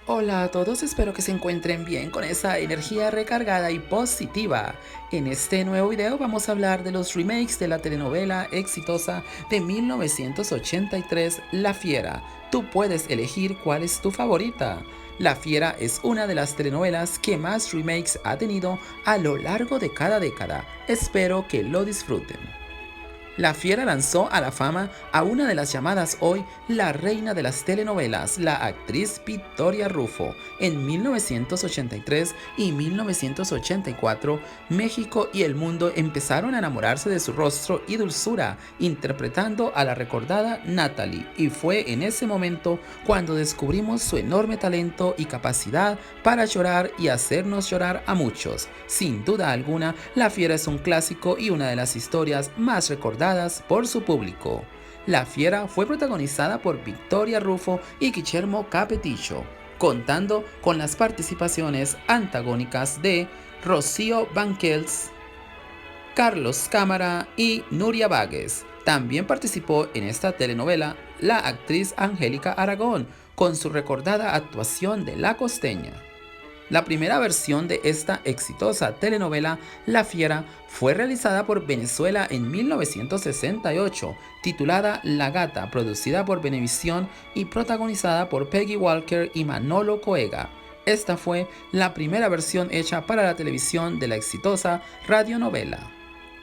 Hola a todos, espero que se encuentren bien con esa energía recargada y positiva. En este nuevo video vamos a hablar de los remakes de la telenovela exitosa de 1983, La Fiera. Tú puedes elegir cuál es tu favorita. La Fiera es una de las telenovelas que más remakes ha tenido a lo largo de cada década. Espero que lo disfruten. La Fiera lanzó a la fama a una de las llamadas hoy la reina de las telenovelas, la actriz Victoria Rufo. En 1983 y 1984, México y el mundo empezaron a enamorarse de su rostro y dulzura, interpretando a la recordada Natalie, y fue en ese momento cuando descubrimos su enorme talento y capacidad para llorar y hacernos llorar a muchos. Sin duda alguna, La Fiera es un clásico y una de las historias más recordadas por su público. La Fiera fue protagonizada por Victoria Rufo y Guillermo Capetillo, contando con las participaciones antagónicas de Rocío Banquels, Carlos Cámara y Nuria Váguez. También participó en esta telenovela la actriz Angélica Aragón, con su recordada actuación de La Costeña. La primera versión de esta exitosa telenovela, La Fiera, fue realizada por Venezuela en 1968, titulada La Gata, producida por Venevisión y protagonizada por Peggy Walker y Manolo Coega. Esta fue la primera versión hecha para la televisión de la exitosa radionovela.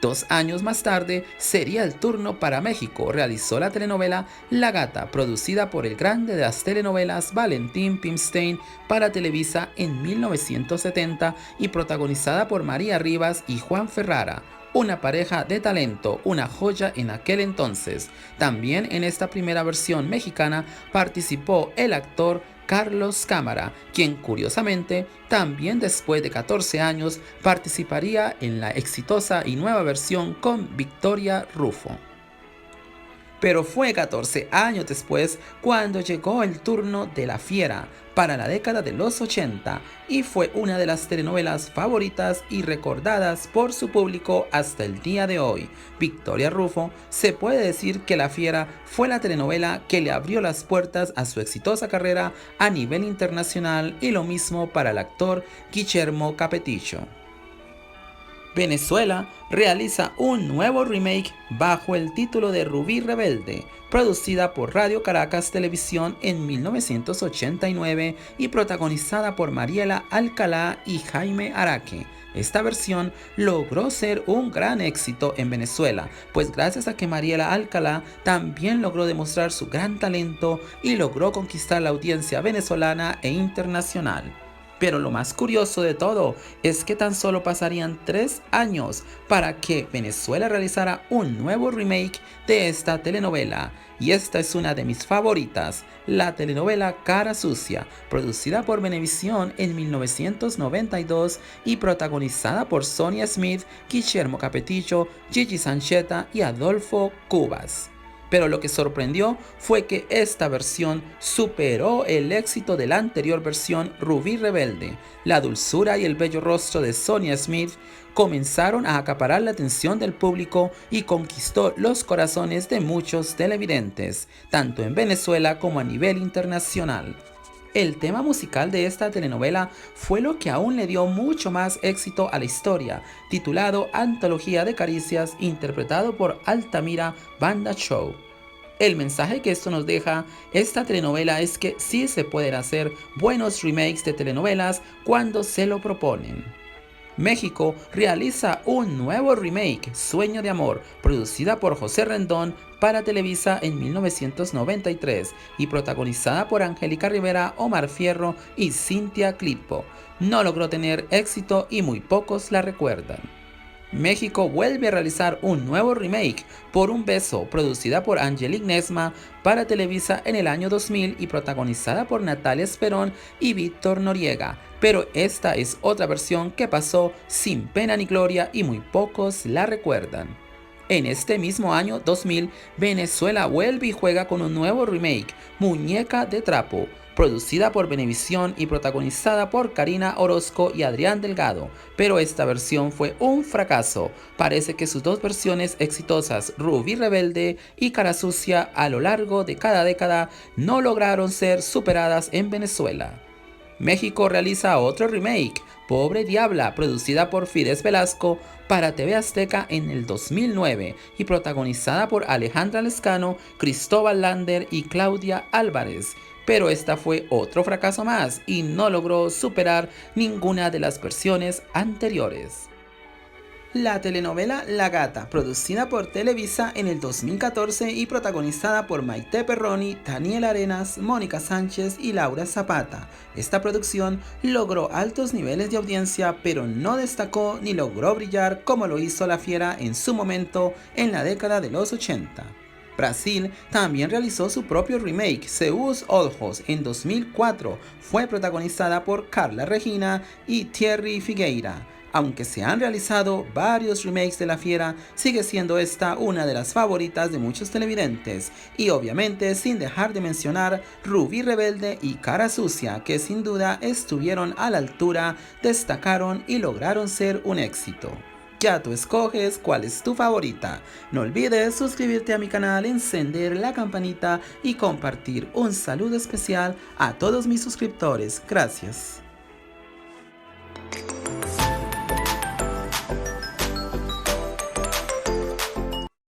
2 años más tarde sería el turno para México. Realizó la telenovela La Gata, producida por el grande de las telenovelas Valentín Pimstein para Televisa en 1970 y protagonizada por María Rivas y Juan Ferrara, una pareja de talento, una joya en aquel entonces. También en esta primera versión mexicana participó el actor Carlos Cámara, quien curiosamente también después de 14 años participaría en la exitosa y nueva versión con Victoria Rufo. Pero fue 14 años después cuando llegó el turno de La Fiera para la década de los 80 y fue una de las telenovelas favoritas y recordadas por su público hasta el día de hoy. Victoria Rufo, se puede decir que La Fiera fue la telenovela que le abrió las puertas a su exitosa carrera a nivel internacional, y lo mismo para el actor Guillermo Capetillo. Venezuela realiza un nuevo remake bajo el título de Rubí Rebelde, producida por Radio Caracas Televisión en 1989 y protagonizada por Mariela Alcalá y Jaime Araque. Esta versión logró ser un gran éxito en Venezuela, pues gracias a que Mariela Alcalá también logró demostrar su gran talento y logró conquistar la audiencia venezolana e internacional. Pero lo más curioso de todo es que tan solo pasarían 3 años para que Venezuela realizara un nuevo remake de esta telenovela. Y esta es una de mis favoritas, la telenovela Cara Sucia, producida por Venevisión en 1992 y protagonizada por Sonia Smith, Guillermo Capetillo, Gigi Sancheta y Adolfo Cubas. Pero lo que sorprendió fue que esta versión superó el éxito de la anterior versión, Rubí Rebelde. La dulzura y el bello rostro de Sonia Smith comenzaron a acaparar la atención del público y conquistó los corazones de muchos televidentes, tanto en Venezuela como a nivel internacional. El tema musical de esta telenovela fue lo que aún le dio mucho más éxito a la historia, titulado Antología de Caricias, interpretado por Altamira Banda Show. El mensaje que esto nos deja esta telenovela es que sí se pueden hacer buenos remakes de telenovelas cuando se lo proponen. México realiza un nuevo remake, Sueño de Amor, producida por José Rendón para Televisa en 1993 y protagonizada por Angélica Rivera, Omar Fierro y Cintia Clitbo. No logró tener éxito y muy pocos la recuerdan. México vuelve a realizar un nuevo remake, Por un beso, producida por Angelique Nesma para Televisa en el año 2000 y protagonizada por Natalia Esperón y Víctor Noriega, pero esta es otra versión que pasó sin pena ni gloria y muy pocos la recuerdan. En este mismo año 2000, Venezuela vuelve y juega con un nuevo remake, Muñeca de Trapo, producida por Venevisión y protagonizada por Karina Orozco y Adrián Delgado, pero esta versión fue un fracaso. Parece que sus dos versiones exitosas, Rubí Rebelde y Cara Sucia, a lo largo de cada década no lograron ser superadas en Venezuela. México realiza otro remake, Pobre Diabla, producida por Fidesz Velasco para TV Azteca en el 2009 y protagonizada por Alejandra Lescano, Cristóbal Lander y Claudia Álvarez. Pero esta fue otro fracaso más y no logró superar ninguna de las versiones anteriores. La telenovela La Gata, producida por Televisa en el 2014 y protagonizada por Maite Perroni, Daniel Arenas, Mónica Sánchez y Laura Zapata. Esta producción logró altos niveles de audiencia, pero no destacó ni logró brillar como lo hizo La Fiera en su momento en la década de los 80. Brasil también realizó su propio remake, Seus Ojos, en 2004. Fue protagonizada por Carla Regina y Thierry Figueira. Aunque se han realizado varios remakes de La Fiera, sigue siendo esta una de las favoritas de muchos televidentes. Y obviamente sin dejar de mencionar Rubí Rebelde y Cara Sucia, que sin duda estuvieron a la altura, destacaron y lograron ser un éxito. Ya tú escoges cuál es tu favorita. No olvides suscribirte a mi canal, encender la campanita y compartir. Un saludo especial a todos mis suscriptores. Gracias.